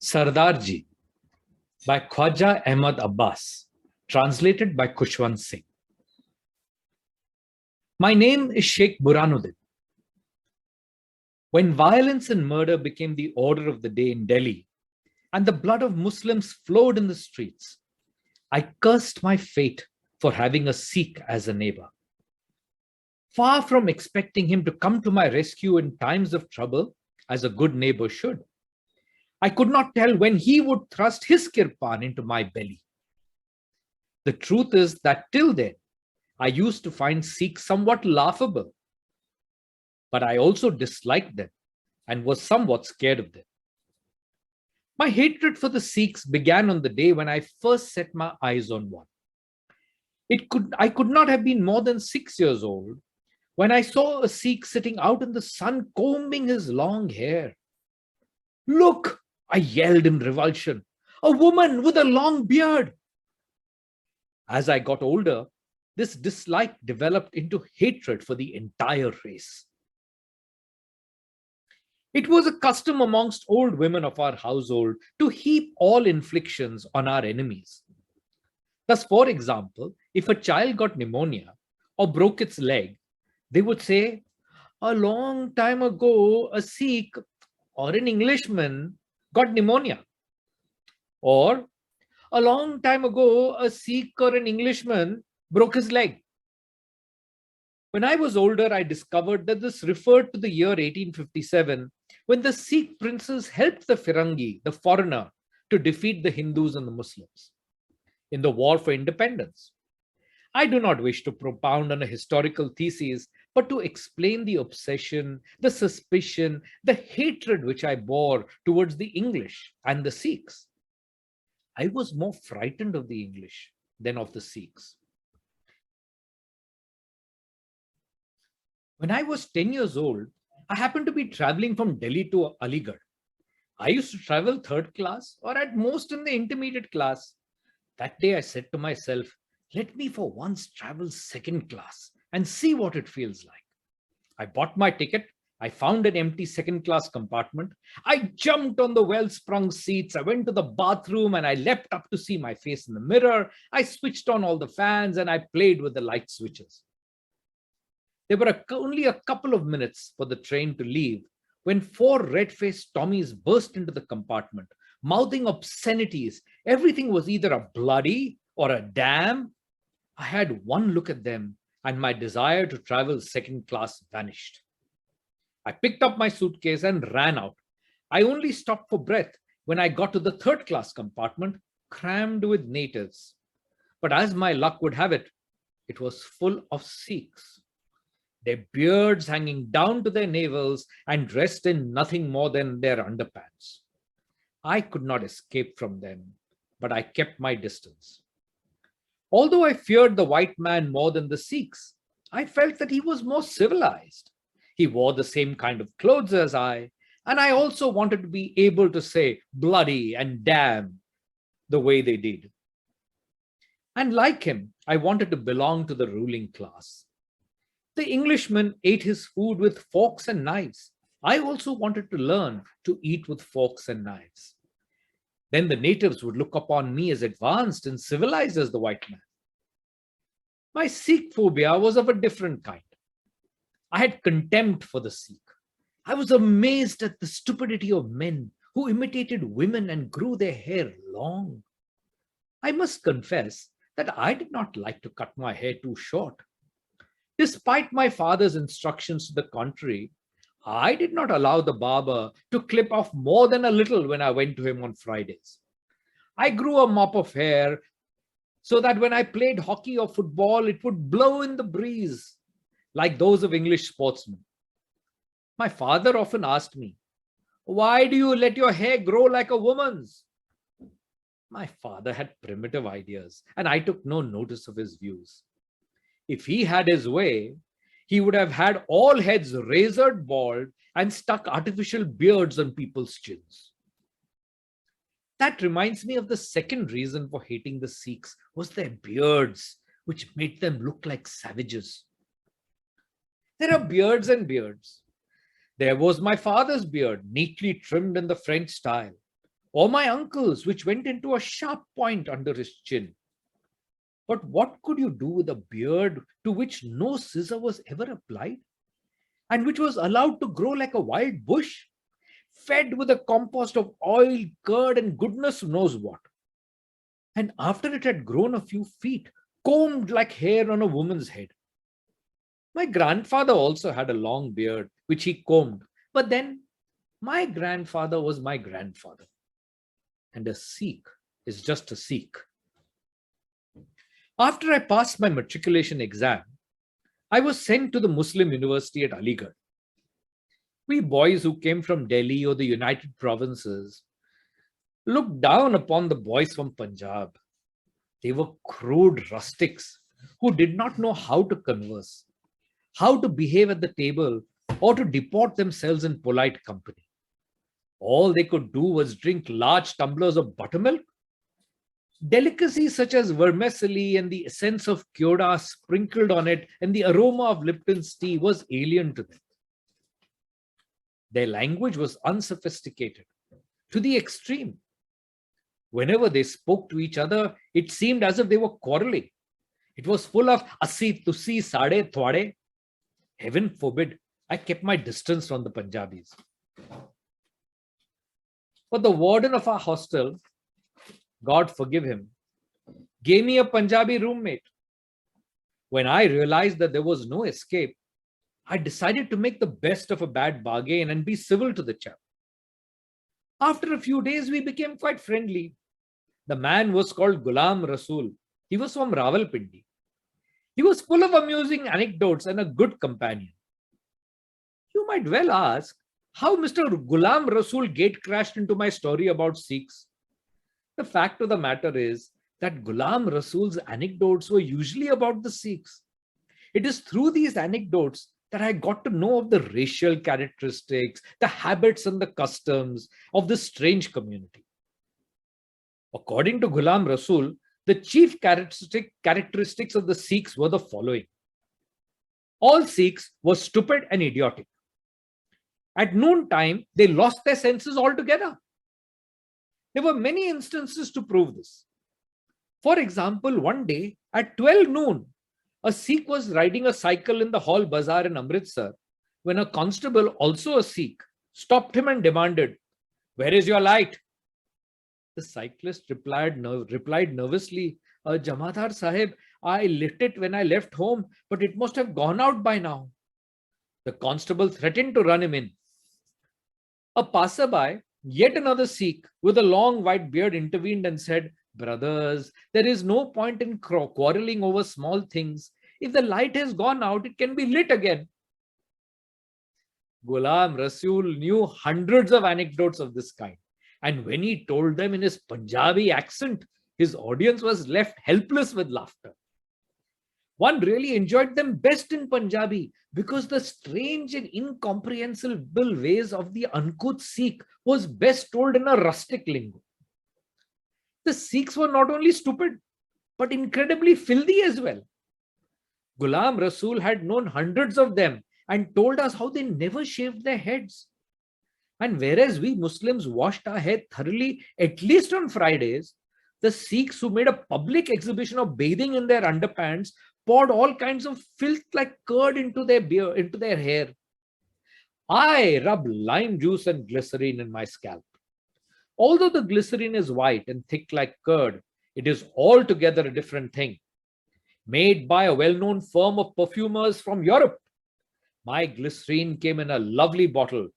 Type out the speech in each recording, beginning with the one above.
Sardarji by K.A.Abbas, translated by Khushwant Singh. My name is Sheikh Burhanuddin. When violence and murder became the order of the day in Delhi and the blood of Muslims flowed in the streets, I cursed my fate for having a Sikh as a neighbor. Far from expecting him to come to my rescue in times of trouble, as a good neighbor should, I could not tell when he would thrust his kirpan into my belly. The truth is that till then, I used to find Sikhs somewhat laughable, but I also disliked them and was somewhat scared of them. My hatred for the Sikhs began on the day when I first set my eyes on one. I could not have been more than 6 years old when I saw a Sikh sitting out in the sun combing his long hair. "Look!" I yelled in revulsion. "A woman with a long beard!" As I got older, this dislike developed into hatred for the entire race. It was a custom amongst old women of our household to heap all inflictions on our enemies. Thus, for example, if a child got pneumonia or broke its leg, they would say, "A long time ago, a Sikh or an Englishman got pneumonia." Or, "A long time ago, a Sikh or an Englishman broke his leg." When I was older, I discovered that this referred to the year 1857, when the Sikh princes helped the Firangi, the foreigner, to defeat the Hindus and the Muslims in the war for independence. I do not wish to propound on a historical thesis, but to explain the obsession, the suspicion, the hatred which I bore towards the English and the Sikhs. I was more frightened of the English than of the Sikhs. When I was 10 years old, I happened to be traveling from Delhi to Aligarh. I used to travel third class or at most in the intermediate class. That day I said to myself, let me for once travel second class and see what it feels like. I bought my ticket. I found an empty second class compartment. I jumped on the well-sprung seats. I went to the bathroom and I leapt up to see my face in the mirror. I switched on all the fans and I played with the light switches. There were only a couple of minutes for the train to leave when 4 red-faced Tommies burst into the compartment, mouthing obscenities. Everything was either a bloody or a damn. I had one look at them and my desire to travel second class vanished. I picked up my suitcase and ran out. I only stopped for breath when I got to the third class compartment, crammed with natives. But as my luck would have it, it was full of Sikhs, their beards hanging down to their navels and dressed in nothing more than their underpants. I could not escape from them, but I kept my distance. Although I feared the white man more than the Sikhs, I felt that he was more civilized. He wore the same kind of clothes as I, and I also wanted to be able to say bloody and damn the way they did. And like him, I wanted to belong to the ruling class. The Englishman ate his food with forks and knives. I also wanted to learn to eat with forks and knives. Then the natives would look upon me as advanced and civilized as the white man. My Sikh phobia was of a different kind. I had contempt for the Sikh. I was amazed at the stupidity of men who imitated women and grew their hair long. I must confess that I did not like to cut my hair too short. Despite my father's instructions to the contrary, I did not allow the barber to clip off more than a little when I went to him on Fridays. I grew a mop of hair so that when I played hockey or football, it would blow in the breeze like those of English sportsmen. My father often asked me, "Why do you let your hair grow like a woman's?" My father had primitive ideas, and I took no notice of his views. If he had his way, he would have had all heads razored bald and stuck artificial beards on people's chins. That reminds me of the second reason for hating the Sikhs was their beards, which made them look like savages. There are beards and beards. There was my father's beard, neatly trimmed in the French style. or my uncle's, which went into a sharp point under his chin. But what could you do with a beard to which no scissor was ever applied, and which was allowed to grow like a wild bush, fed with a compost of oil, curd, and goodness knows what? And after it had grown a few feet, combed like hair on a woman's head. My grandfather also had a long beard, which he combed. But then, my grandfather was my grandfather. And a Sikh is just a Sikh. After I passed my matriculation exam, I was sent to the Muslim University at Aligarh. We boys who came from Delhi or the United Provinces looked down upon the boys from Punjab. They were crude rustics who did not know how to converse, how to behave at the table, or to deport themselves in polite company. All they could do was drink large tumblers of buttermilk. Delicacies such as vermicelli and the essence of kyoda sprinkled on it and the aroma of Lipton's tea was alien to them. Their language was unsophisticated to the extreme. Whenever they spoke to each other, it seemed as if they were quarreling. It was full of assi, tusi, sade, thwade. Heaven forbid, I kept my distance from the Punjabis. But the warden of our hostel, God forgive him, gave me a Punjabi roommate. When I realized that there was no escape, I decided to make the best of a bad bargain and be civil to the chap. After a few days, we became quite friendly. The man was called Ghulam Rasool. He was from Rawalpindi. He was full of amusing anecdotes and a good companion. You might well ask how Mr. Ghulam Rasool gate crashed into my story about Sikhs. The fact of the matter is that Ghulam Rasool's anecdotes were usually about the Sikhs. It is through these anecdotes that I got to know of the racial characteristics, the habits and the customs of this strange community. According to Ghulam Rasool, the chief characteristics of the Sikhs were the following. All Sikhs were stupid and idiotic. At noontime, they lost their senses altogether. There were many instances to prove this. For example, one day at 12 noon, a Sikh was riding a cycle in the Hall Bazaar in Amritsar when a constable, also a Sikh, stopped him and demanded, "Where is your light?" The cyclist replied nervously, "Jamatar Sahib, I lit it when I left home, but it must have gone out by now." The constable threatened to run him in. A passerby, yet another Sikh with a long white beard, intervened and said, "Brothers, there is no point in quarreling over small things. If the light has gone out, it can be lit again." Ghulam Rasool knew hundreds of anecdotes of this kind. And when he told them in his Punjabi accent, his audience was left helpless with laughter. One really enjoyed them best in Punjabi because the strange and incomprehensible ways of the uncouth Sikh was best told in a rustic lingo. The Sikhs were not only stupid, but incredibly filthy as well. Ghulam Rasool had known hundreds of them and told us how they never shaved their heads. And whereas we Muslims washed our hair thoroughly, at least on Fridays, the Sikhs who made a public exhibition of bathing in their underpants poured all kinds of filth like curd into their hair. I rub lime juice and glycerine in my scalp. Although the glycerine is white and thick like curd, it is altogether a different thing. Made by a well-known firm of perfumers from Europe. My glycerine came in a lovely bottle,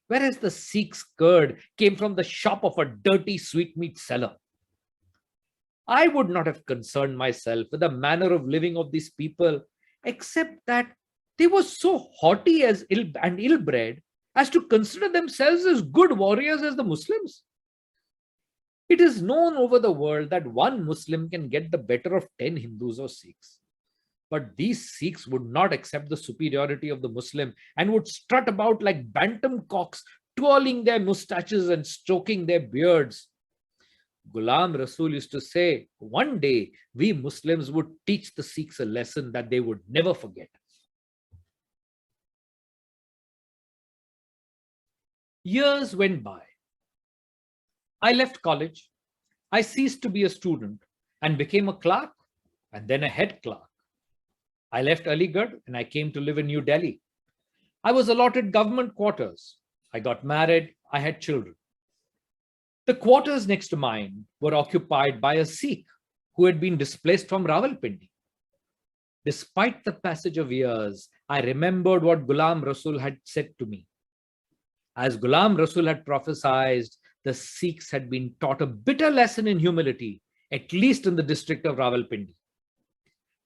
whereas the Sikh's curd came from the shop of a dirty sweetmeat seller. I would not have concerned myself with the manner of living of these people, except that they were so haughty and ill-bred as to consider themselves as good warriors as the Muslims. It is known over the world that one Muslim can get the better of 10 Hindus or Sikhs. But these Sikhs would not accept the superiority of the Muslim and would strut about like bantam cocks, twirling their mustaches and stroking their beards. Ghulam Rasool used to say, one day we Muslims would teach the Sikhs a lesson that they would never forget. Years went by. I left college. I ceased to be a student and became a clerk and then a head clerk. I left Aligarh and I came to live in New Delhi. I was allotted government quarters. I got married. I had children. The quarters next to mine were occupied by a Sikh who had been displaced from Rawalpindi. Despite the passage of years, I remembered what Ghulam Rasul had said to me. As Ghulam Rasul had prophesied, the Sikhs had been taught a bitter lesson in humility, at least in the district of Rawalpindi.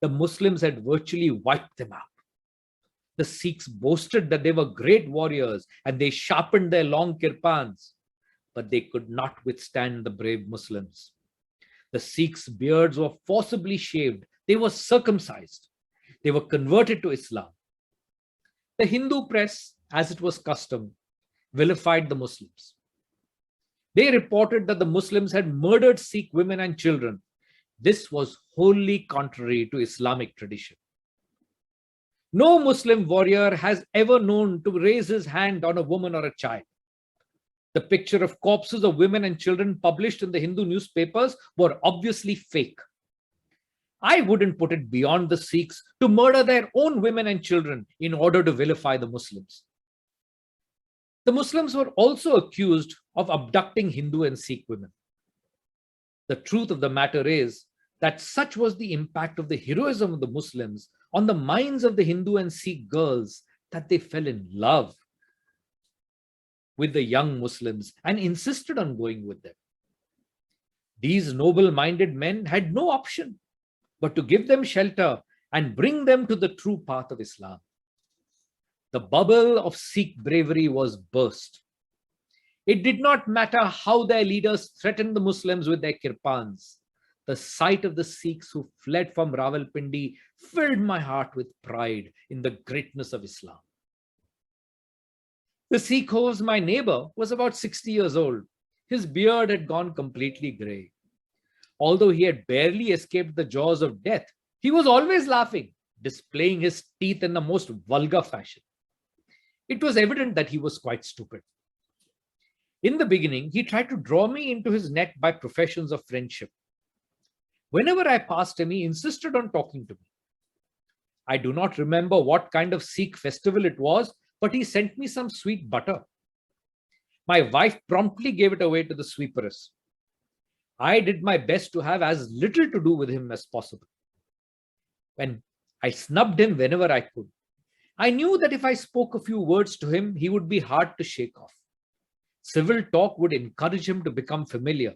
The Muslims had virtually wiped them out. The Sikhs boasted that they were great warriors and they sharpened their long kirpans, but they could not withstand the brave Muslims. The Sikhs' beards were forcibly shaved. They were circumcised. They were converted to Islam. The Hindu press, as it was custom, vilified the Muslims. They reported that the Muslims had murdered Sikh women and children. This was wholly contrary to Islamic tradition. No Muslim warrior has ever known to raise his hand on a woman or a child. The picture of corpses of women and children published in the Hindu newspapers were obviously fake. I wouldn't put it beyond the Sikhs to murder their own women and children in order to vilify the Muslims. The Muslims were also accused of abducting Hindu and Sikh women. The truth of the matter is that such was the impact of the heroism of the Muslims on the minds of the Hindu and Sikh girls that they fell in love with the young Muslims and insisted on going with them. These noble-minded men had no option but to give them shelter and bring them to the true path of Islam. The bubble of Sikh bravery was burst. It did not matter how their leaders threatened the Muslims with their kirpans. The sight of the Sikhs who fled from Rawalpindi filled my heart with pride in the greatness of Islam. The Sikh who was my neighbor was about 60 years old. His beard had gone completely grey. Although he had barely escaped the jaws of death, he was always laughing, displaying his teeth in the most vulgar fashion. It was evident that he was quite stupid. In the beginning, he tried to draw me into his net by professions of friendship. Whenever I passed him, he insisted on talking to me. I do not remember what kind of Sikh festival it was, but he sent me some sweet butter. My wife promptly gave it away to the sweeperess. I did my best to have as little to do with him as possible. When I snubbed him whenever I could, I knew that if I spoke a few words to him, he would be hard to shake off. Civil talk would encourage him to become familiar.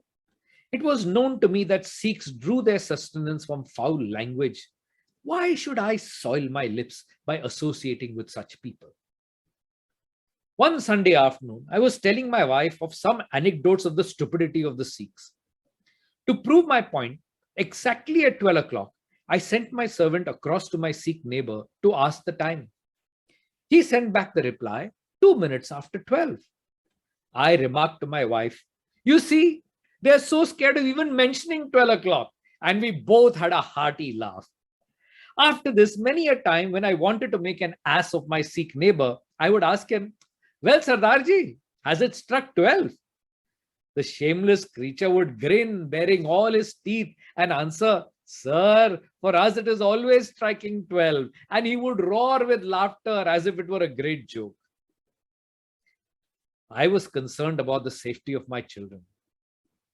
It was known to me that Sikhs drew their sustenance from foul language. Why should I soil my lips by associating with such people? One Sunday afternoon, I was telling my wife of some anecdotes of the stupidity of the Sikhs. To prove my point, exactly at 12 o'clock, I sent my servant across to my Sikh neighbor to ask the time. He sent back the reply 2 minutes after 12. I remarked to my wife, "You see, they're so scared of even mentioning 12 o'clock." And we both had a hearty laugh. After this, many a time when I wanted to make an ass of my Sikh neighbor, I would ask him, "Well, Sardarji, has it struck 12? The shameless creature would grin, baring all his teeth, and answer, "Sir, for us it is always striking 12. And he would roar with laughter as if it were a great joke. I was concerned about the safety of my children.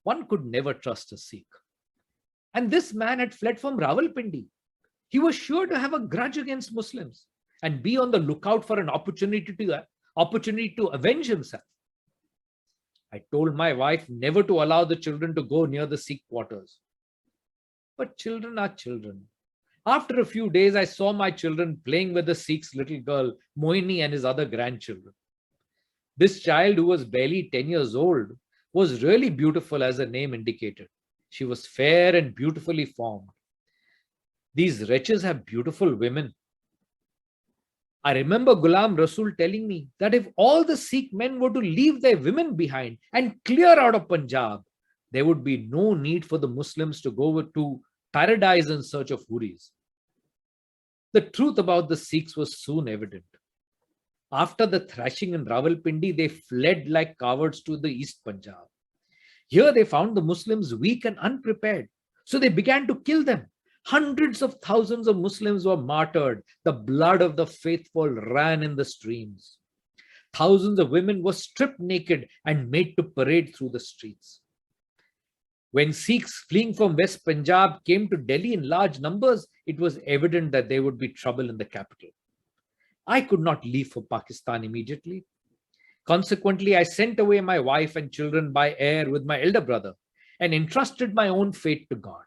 One could never trust a Sikh. And this man had fled from Rawalpindi. He was sure to have a grudge against Muslims and be on the lookout for an opportunity to avenge himself. I told my wife never to allow the children to go near the Sikh quarters. But children are children. After a few days, I saw my children playing with the Sikh's little girl, Mohini, and his other grandchildren. This child, who was barely 10 years old, was really beautiful, as her name indicated. She was fair and beautifully formed. These wretches have beautiful women. I remember Ghulam Rasul telling me that if all the Sikh men were to leave their women behind and clear out of Punjab, there would be no need for the Muslims to go to paradise in search of huris. The truth about the Sikhs was soon evident. After the thrashing in Rawalpindi, they fled like cowards to the East Punjab. Here they found the Muslims weak and unprepared, so they began to kill them. Hundreds of thousands of Muslims were martyred. The blood of the faithful ran in the streams. Thousands of women were stripped naked and made to parade through the streets. When Sikhs fleeing from West Punjab came to Delhi in large numbers, it was evident that there would be trouble in the capital. I could not leave for Pakistan immediately. Consequently, I sent away my wife and children by air with my elder brother and entrusted my own fate to God.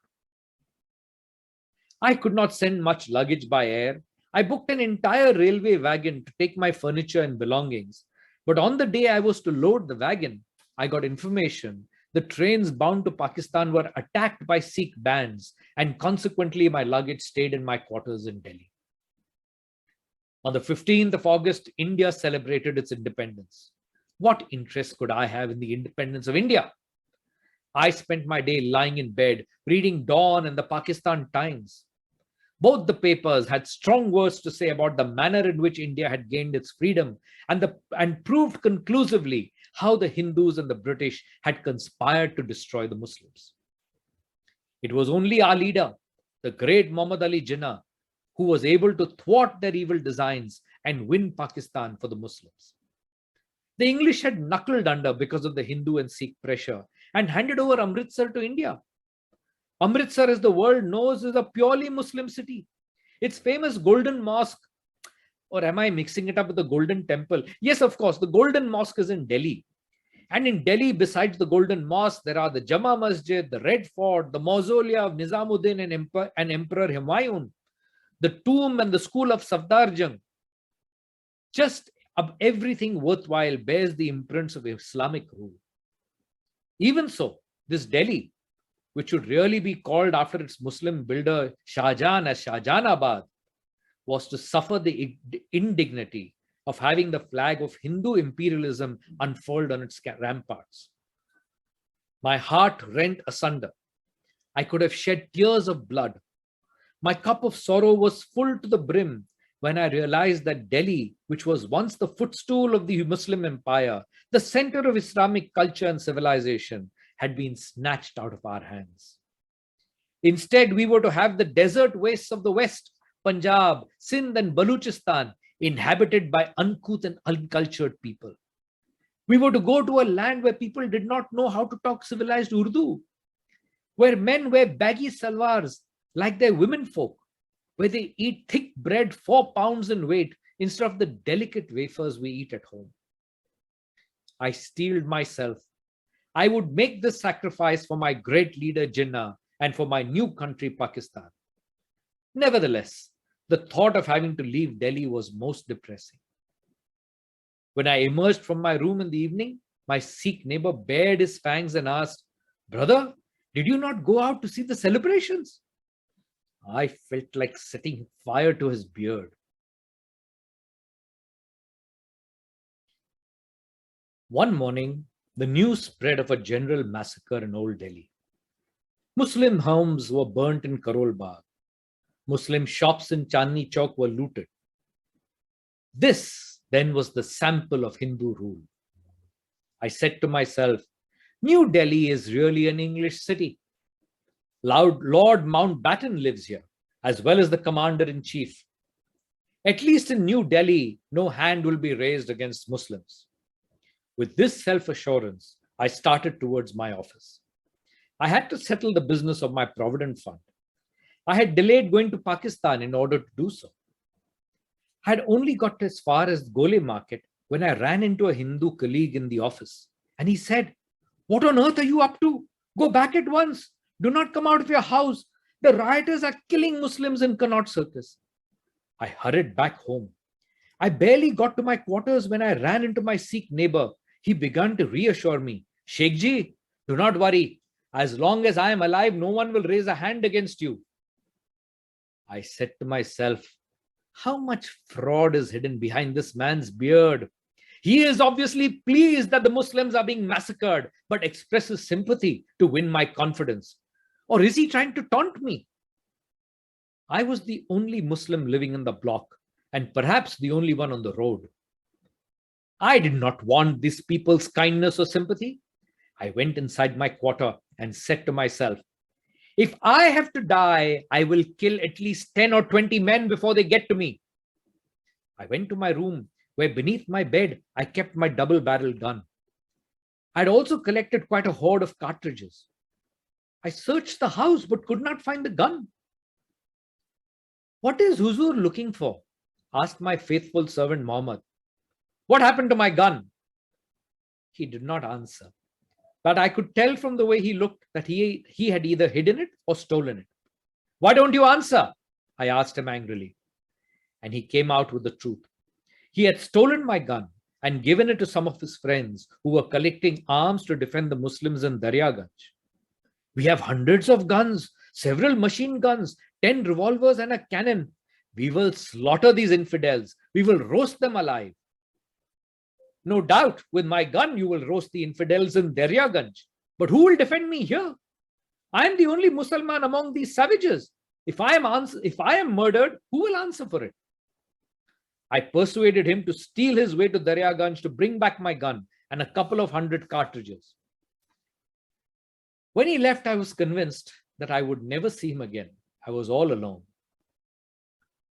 I could not send much luggage by air. I booked an entire railway wagon to take my furniture and belongings. But on the day I was to load the wagon, I got information the trains bound to Pakistan were attacked by Sikh bands, and consequently my luggage stayed in my quarters in Delhi. On the 15th of August, India celebrated its independence. What interest could I have in the independence of India? I spent my day lying in bed, reading Dawn and the Pakistan Times. Both the papers had strong words to say about the manner in which India had gained its freedom and proved conclusively how the Hindus and the British had conspired to destroy the Muslims. It was only our leader, the great Muhammad Ali Jinnah, who was able to thwart their evil designs and win Pakistan for the Muslims. The English had knuckled under because of the Hindu and Sikh pressure and handed over Amritsar to India. Amritsar, as the world knows, is a purely Muslim city. Its famous Golden Mosque, or am I mixing it up with the Golden Temple? Yes, of course, the Golden Mosque is in Delhi. And in Delhi, besides the Golden Mosque, there are the Jama Masjid, the Red Fort, the Mausolea of Nizamuddin and Emperor Humayun, the tomb and the school of Sardarji. Just everything worthwhile bears the imprints of Islamic rule. Even so, this Delhi, which should really be called after its Muslim builder Shah Jahan as K.A.Abbas, was to suffer the indignity of having the flag of Hindu imperialism unfurled on its ramparts. My heart rent asunder. I could have shed tears of blood. My cup of sorrow was full to the brim when I realized that Delhi, which was once the footstool of the Muslim empire, the center of Islamic culture and civilization, had been snatched out of our hands. Instead, we were to have the desert wastes of the West, Punjab, Sindh and Baluchistan, inhabited by uncouth and uncultured people. We were to go to a land where people did not know how to talk civilized Urdu, where men wear baggy salwars like their women folk, where they eat thick bread 4 pounds in weight instead of the delicate wafers we eat at home. I steeled myself. I would make this sacrifice for my great leader Jinnah and for my new country Pakistan. Nevertheless, the thought of having to leave Delhi was most depressing. When I emerged from my room in the evening, my Sikh neighbor bared his fangs and asked, "Brother, did you not go out to see the celebrations?" I felt like setting fire to his beard. One morning, the news spread of a general massacre in Old Delhi. Muslim homes were burnt in Karol Bagh. Muslim shops in Chandni Chowk were looted. This then was the sample of Hindu rule. I said to myself, New Delhi is really an English city. Lord Mountbatten lives here, as well as the commander-in-chief. At least in New Delhi, no hand will be raised against Muslims. With this self-assurance, I started towards my office. I had to settle the business of my provident fund. I had delayed going to Pakistan in order to do so. I had only got as far as Gole market when I ran into a Hindu colleague in the office. And he said, "What on earth are you up to? Go back at once. Do not come out of your house. The rioters are killing Muslims in Connaught Circus." I hurried back home. I barely got to my quarters when I ran into my Sikh neighbor. He began to reassure me, "Sheikh ji, do not worry. As long as I am alive, no one will raise a hand against you." I said to myself, how much fraud is hidden behind this man's beard? He is obviously pleased that the Muslims are being massacred, but expresses sympathy to win my confidence. Or is he trying to taunt me? I was the only Muslim living in the block, and perhaps the only one on the road. I did not want these people's kindness or sympathy. I went inside my quarter and said to myself, if I have to die, I will kill at least 10 or 20 men before they get to me. I went to my room where beneath my bed, I kept my double-barreled gun. I had also collected quite a hoard of cartridges. I searched the house but could not find the gun. What is Huzur looking for? Asked my faithful servant Mohammed. What happened to my gun? He did not answer, but I could tell from the way he looked that he had either hidden it or stolen it. Why don't you answer? I asked him angrily. And he came out with the truth. He had stolen my gun and given it to some of his friends who were collecting arms to defend the Muslims in Daryaganj. We have hundreds of guns, several machine guns, 10 revolvers and a cannon. We will slaughter these infidels. We will roast them alive. No doubt, with my gun, you will roast the infidels in Daryaganj. But who will defend me here? I am the only Mussalman among these savages. If I am murdered, who will answer for it? I persuaded him to steal his way to Daryaganj to bring back my gun and a couple of hundred cartridges. When he left, I was convinced that I would never see him again. I was all alone.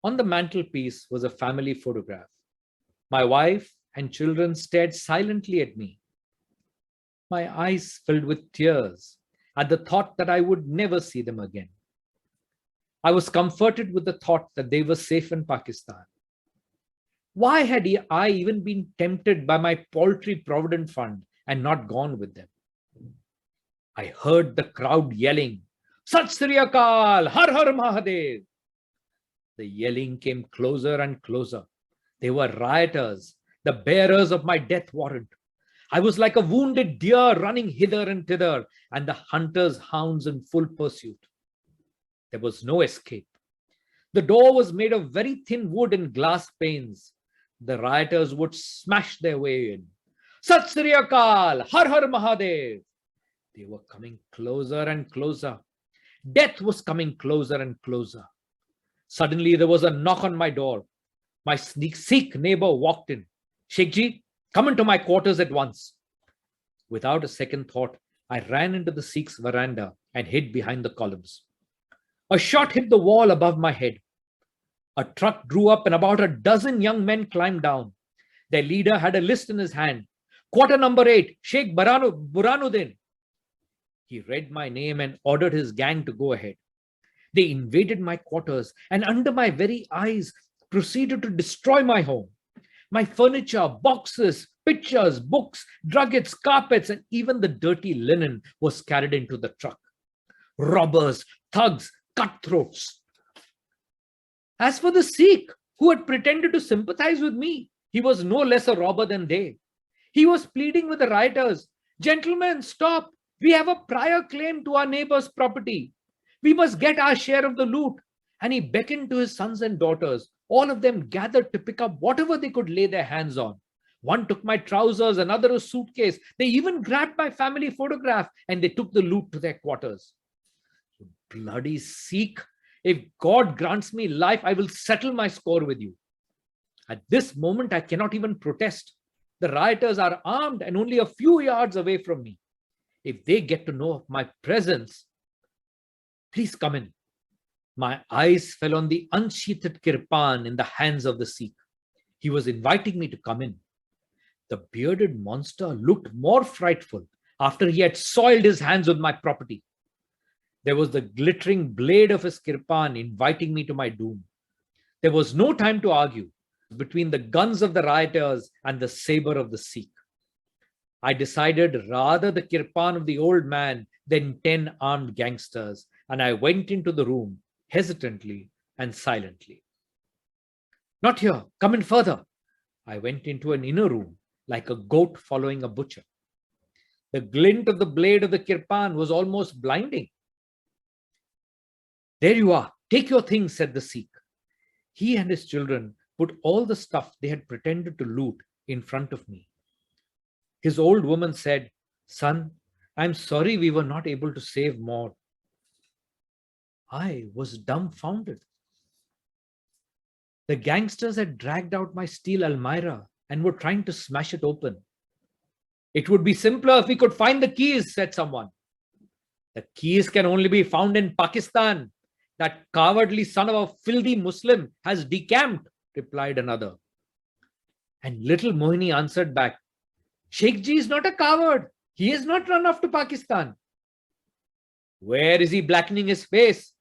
On the mantelpiece was a family photograph. My wife and children stared silently at me. My eyes filled with tears at the thought that I would never see them again. I was comforted with the thought that they were safe in Pakistan. Why had I even been tempted by my paltry provident fund and not gone with them? I heard the crowd yelling, Sat Sri Akal, Har Har Mahadev. The yelling came closer and closer. They were rioters, the bearers of my death warrant. I was like a wounded deer running hither and thither, and the hunters' hounds in full pursuit. There was no escape. The door was made of very thin wood and glass panes. The rioters would smash their way in. Sat Sri Akal, Har Har Mahadev. They were coming closer and closer. Death was coming closer and closer. Suddenly, there was a knock on my door. My Sikh neighbor walked in. Sheikhji, come into my quarters at once. Without a second thought, I ran into the Sikh's veranda and hid behind the columns. A shot hit the wall above my head. A truck drew up and about a dozen young men climbed down. Their leader had a list in his hand. Quarter number 8, Sheikh Buranuddin. He read my name and ordered his gang to go ahead. They invaded my quarters and under my very eyes proceeded to destroy my home. My furniture, boxes, pictures, books, druggets, carpets, and even the dirty linen was carried into the truck. Robbers, thugs, cutthroats. As for the Sikh, who had pretended to sympathize with me, he was no less a robber than they. He was pleading with the rioters, Gentlemen, stop. We have a prior claim to our neighbor's property. We must get our share of the loot. And he beckoned to his sons and daughters. All of them gathered to pick up whatever they could lay their hands on. One took my trousers, another a suitcase. They even grabbed my family photograph and they took the loot to their quarters. You bloody Sikh. If God grants me life, I will settle my score with you. At this moment, I cannot even protest. The rioters are armed and only a few yards away from me. If they get to know of my presence, please come in. My eyes fell on the unsheathed kirpan in the hands of the Sikh. He was inviting me to come in. The bearded monster looked more frightful after he had soiled his hands with my property. There was the glittering blade of his kirpan inviting me to my doom. There was no time to argue between the guns of the rioters and the saber of the Sikh. I decided rather the kirpan of the old man than 10 armed gangsters, and I went into the room hesitantly and silently. Not here, come in further. I went into an inner room like a goat following a butcher. The glint of the blade of the kirpan was almost blinding. There you are, take your things, said the Sikh. He and his children put all the stuff they had pretended to loot in front of me. His old woman said, Son, I'm sorry we were not able to save more. I was dumbfounded. The gangsters had dragged out my steel almirah and were trying to smash it open. It would be simpler if we could find the keys, said someone. The keys can only be found in Pakistan. That cowardly son of a filthy Muslim has decamped, replied another. And little Mohini answered back, Sheikh Ji is not a coward. He has not run off to Pakistan. Where is he blackening his face?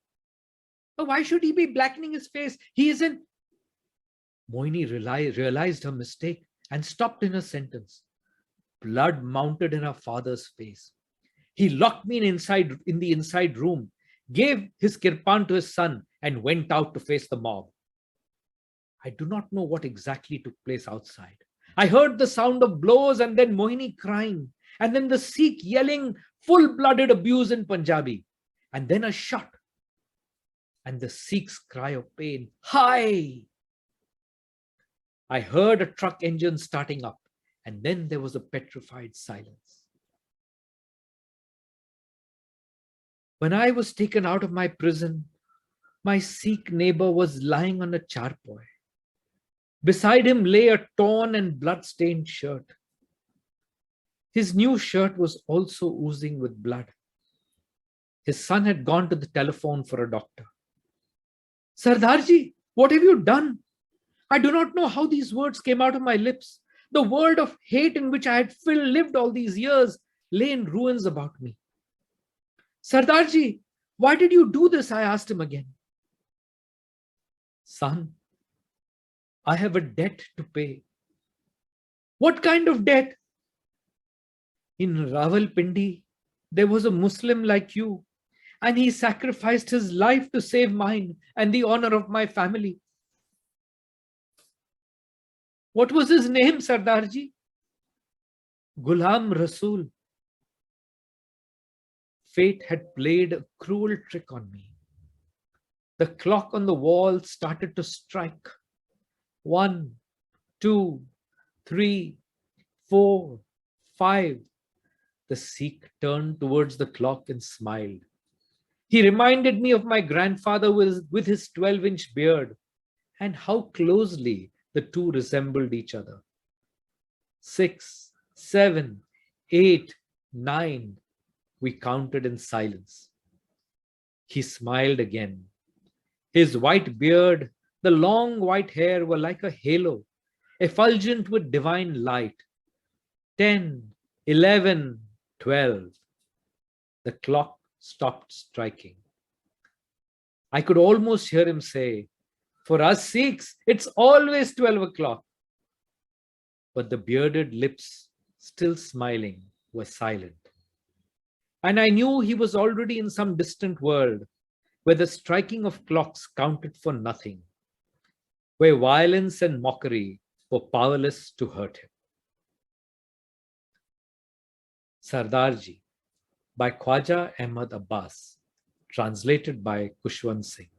Oh, why should he be blackening his face? He is in. Mohini realized her mistake and stopped in her sentence. Blood mounted in her father's face. He locked me in the inside room, gave his kirpan to his son, and went out to face the mob. I do not know what exactly took place outside. I heard the sound of blows and then Mohini crying, and then the Sikh yelling full-blooded abuse in Punjabi, and then a shot, and the Sikh's cry of pain, "Hi!" I heard a truck engine starting up, and then there was a petrified silence. When I was taken out of my prison, my Sikh neighbor was lying on a charpoy. Beside him lay a torn and blood-stained shirt. His new shirt was also oozing with blood. His son had gone to the telephone for a doctor. Sardarji, what have you done? I do not know how these words came out of my lips. The world of hate in which I had lived all these years lay in ruins about me. Sardarji, why did you do this? I asked him again. Son, I have a debt to pay. What kind of debt? In Rawalpindi, there was a Muslim like you, and he sacrificed his life to save mine and the honor of my family. What was his name, Sardarji? Ghulam Rasool. Fate had played a cruel trick on me. The clock on the wall started to strike. 1, 2, 3, 4, 5. The Sikh turned towards the clock and smiled. He reminded me of my grandfather with his 12-inch beard and how closely the two resembled each other. 6, 7, 8, 9. We counted in silence. He smiled again. His white beard, the long white hair were like a halo, effulgent with divine light. 10, 11, 12. The clock stopped striking. I could almost hear him say, "For us Sikhs, it's always 12 o'clock." But the bearded lips, still smiling, were silent. And I knew he was already in some distant world where the striking of clocks counted for nothing, where violence and mockery were powerless to hurt him. Sardarji by K.A.Abbas, translated by Kushwant Singh.